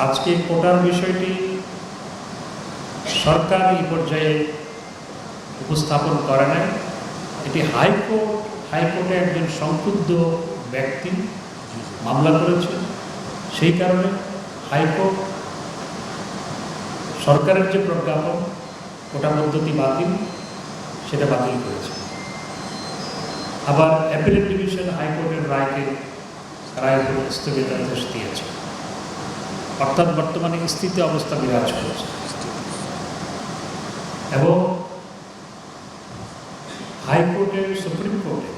আজকে কোটার বিষয়টি সরকার এই পর্যায়ে উপস্থাপন করে নাই। এটি হাইকোর্টে একজন সংক্ষুব্ধ ব্যক্তি মামলা করেছে। সেই কারণে হাইকোর্ট সরকারের যে প্রজ্ঞাপন কোটা পদ্ধতি বাতিল, সেটা বাতিল করেছে। আবার অ্যাপিলেট ডিভিশন হাইকোর্টের রায়ের স্থগিতাদেশ দিয়েছে। অর্থাৎ বর্তমানে স্থিতি অবস্থা বিরাজ করছে এবং হাইকোর্টের সুপ্রিম কোর্টে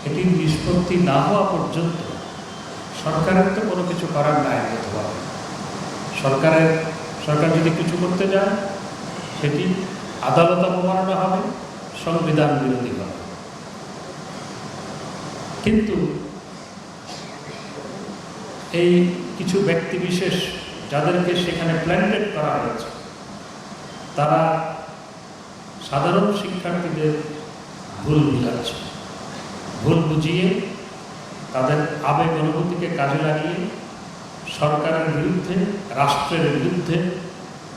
এটি নিষ্পত্তি না হওয়া পর্যন্ত সরকারের তো কোনো কিছু করার নাই আইনগতভাবে। সরকার যদি কিছু করতে যায় সেটি আদালত অবমাননা হবে, সংবিধান বিরোধী হবে। কিন্তু এই কিছু ব্যক্তি বিশেষ যাদেরকে সেখানে প্ল্যান্টেড করা হয়েছে, তারা সাধারণ শিক্ষার্থীদের ভুল বুঝাচ্ছে, ভুল বুঝিয়ে তাদের আবেগ অনুভূতিকে কাজে লাগিয়ে সরকারের বিরুদ্ধে, রাষ্ট্রের বিরুদ্ধে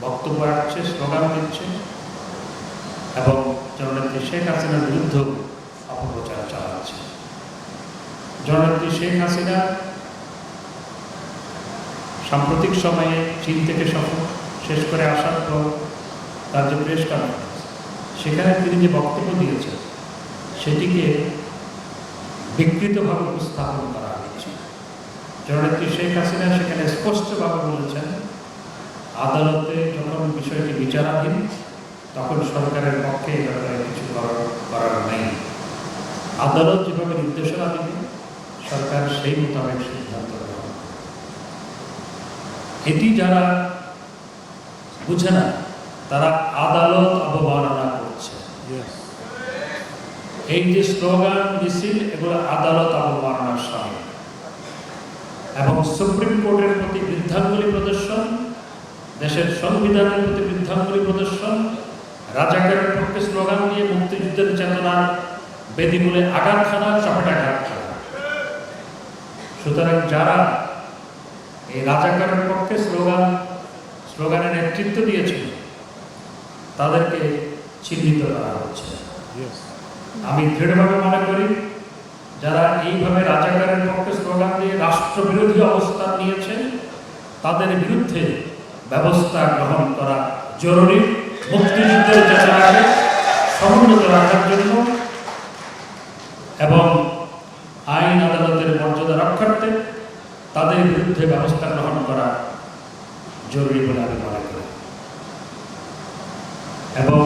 বক্তব্য রাখছে, স্লোগান দিচ্ছে এবং জননেত্রী শেখ হাসিনার বিরুদ্ধেও অপপ্রচার চালাচ্ছে। জননেত্রী শেখ হাসিনা সাম্প্রতিক সময়ে চীন থেকে সফর শেষ করে আসার পর তার যে প্রেস কনফারেন্স, সেখানে তিনি যে বক্তব্য দিয়েছেন সেটিকে বিকৃতভাবে উপস্থাপন করা হয়েছে। জননেত্রী শেখ হাসিনা সেখানে স্পষ্টভাবে বলেছেন, আদালতে যখন বিষয়টি বিচারাধীন তখন সরকারের পক্ষে এই ব্যাপারে কিছু করার নেই। আদালত যেভাবে নির্দেশনা দিবে সরকার সেই মোতাবেক সিদ্ধান্ত গ্রহণ। এটি যারা বুঝে না তারা আদালত অবমাননা করছে। এই যে স্লোগান, মিছিল, এগুলো আদালত অবমাননার সামিল এবং সুপ্রিম কোর্টের প্রতি বৃদ্ধাঙ্গুলি প্রদর্শন, দেশের সংবিধানের প্রতি বৃদ্ধাঙ্গুলি প্রদর্শন, রাজাকারের পক্ষে স্লোগান দিয়ে মুক্তিযুদ্ধের চেতনার বেদিমূলে আঘাত খানা, চপেটাঘাত খানা। সুতরাং যারা এই রাজাকারের পক্ষে স্লোগানের নেতৃত্ব দিয়েছিল তাদেরকে চিহ্নিত করা হচ্ছে। আমি দৃঢ়ভাবে মনে করি যারা এইভাবে রাজাকারের পক্ষে স্লোগান দিয়ে রাষ্ট্রবিরোধী অবস্থান নিয়েছে তাদের বিরুদ্ধে ব্যবস্থা গ্রহণ করা জরুরি, মুক্তিযুদ্ধের চেতনাকে সমুন্নত রাখার জন্য এবং আইন আদালতের মর্যাদা রক্ষার্থে তাদের বিরুদ্ধে ব্যবস্থা গ্রহণ করা জরুরি বলে আমি মনে করি। এবং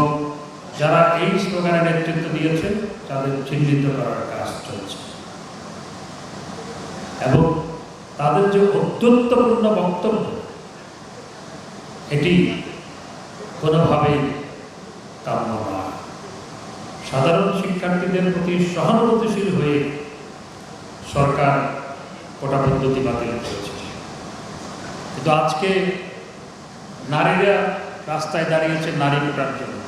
যারা এই স্লোগানে নেতৃত্ব দিয়েছে তাদের চিহ্নিত করার কাজ চলছে এবং তাদের যে অত্যন্তপূর্ণ বক্তব্য, এটি কোনোভাবেই কাম্য নয়। সাধারণ শিক্ষার্থীদের প্রতি সহানুভূতিশীল হয়ে সরকার কোটা পদ্ধতি বাতিল করেছে, কিন্তু আজকে নারীরা রাস্তায় দাঁড়িয়েছে নারী কোটার জন্য,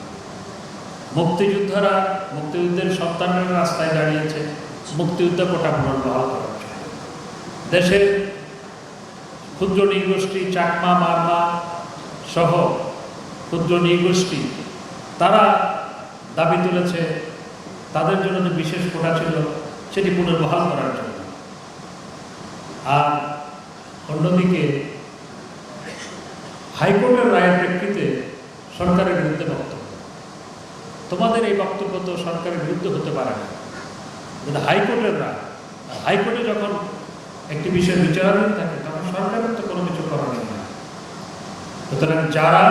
মুক্তিযুদ্ধের সন্তানরা রাস্তায় দাঁড়িয়েছে মুক্তিযুদ্ধ কোটা পুনর্বহাল করার জন্য। দেশের ক্ষুদ্র নৃগোষ্ঠী, চাকমা, মারমা সহ ক্ষুদ্র নৃগোষ্ঠী তারা দাবি তুলেছে তাদের জন্য যে বিশেষ কোটা ছিল সেটি পুনর্বহাল করার জন্য। আর অন্যদিকে হাইকোর্টের রায়ের প্রেক্ষিতে সরকারের বিরুদ্ধে বক্তব্য। তোমাদের এই বক্তব্য তো সরকারের বিরুদ্ধে হতে পারে না, কিন্তু হাইকোর্টের রায়, হাইকোর্টে যখন একটি বিষয় বিচারাধীন থাকে তখন সরকারের তো কোনো কিছু করণীয় নেই। সুতরাং যারা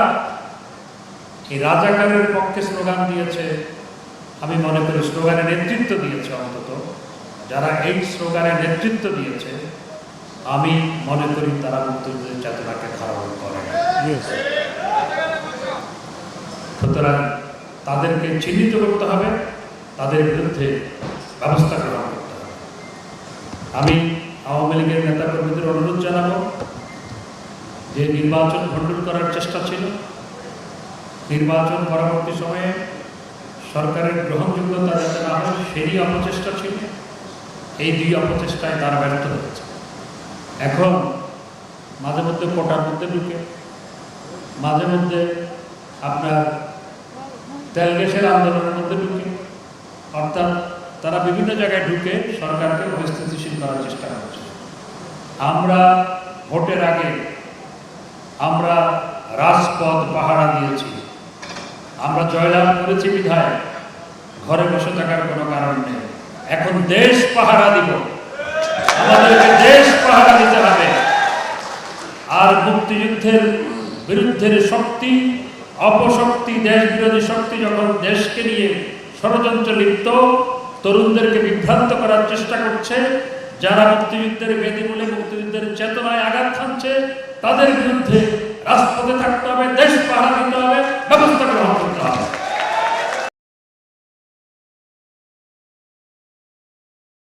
এই রাজাকারের পক্ষে স্লোগান দিয়েছে, আমি মনে করি স্লোগানের নেতৃত্ব দিয়েছে, অন্তত যারা এই স্লোগানের নেতৃত্ব দিয়েছে আমি মনে করি তারা মুক্তিযুদ্ধের চেতনাকে ধারণ করে না। সুতরাং তাদেরকে চিহ্নিত করতে হবে, তাদের বিরুদ্ধে ব্যবস্থা গ্রহণ করতে হবে। আমি আওয়ামী লীগের নেতাকর্মীদের অনুরোধ জানাবো যে নির্বাচন ভণ্ডুল করার চেষ্টা ছিল, নির্বাচন পরবর্তী সময়ে সরকারের গ্রহণযোগ্যতা যাতে না হয় সেই অপচেষ্টা ছিল, এই দুই অপচেষ্টায় তারা ব্যর্থ হয়েছে। এখন মাঝে মধ্যে মধ্যে কোটার মধ্যে ঢুকে, মাঝে মধ্যে আপনার তেল গ্যাসের আন্দোলনের মধ্যে ঢুকে, অর্থাৎ তারা বিভিন্ন জায়গায় ঢুকে সরকারকে অস্থিতিশীল করার চেষ্টা করছে। আমরা ভোটের আগে আমরা রাজপথ পাহারা দিয়েছি, আমরা জয়লাভ করেছি বিধায় ঘরে বসে থাকার কোনো কারণ নেই। এখন দেশ পাহারা দিব, আমাদেরকে দেশ পাহারা দিতে হবে। আর মুক্তিযুদ্ধের বিরুদ্ধের শক্তি, অপশক্তি, দেশ বিরোধী শক্তি যখন দেশকে নিয়ে ষড়যন্ত্র লিপ্ত, তরুণদেরকে বিভ্রান্ত করার চেষ্টা করছে, যারা মুক্তিযুদ্ধের বেদিমূলে মুক্তিযুদ্ধের চেতনায় আঘাত হানছে, তাদের বিরুদ্ধে রাজপথে থাকতে হবে, দেশ পাহারা দিতে হবে, ব্যবস্থা গ্রহণ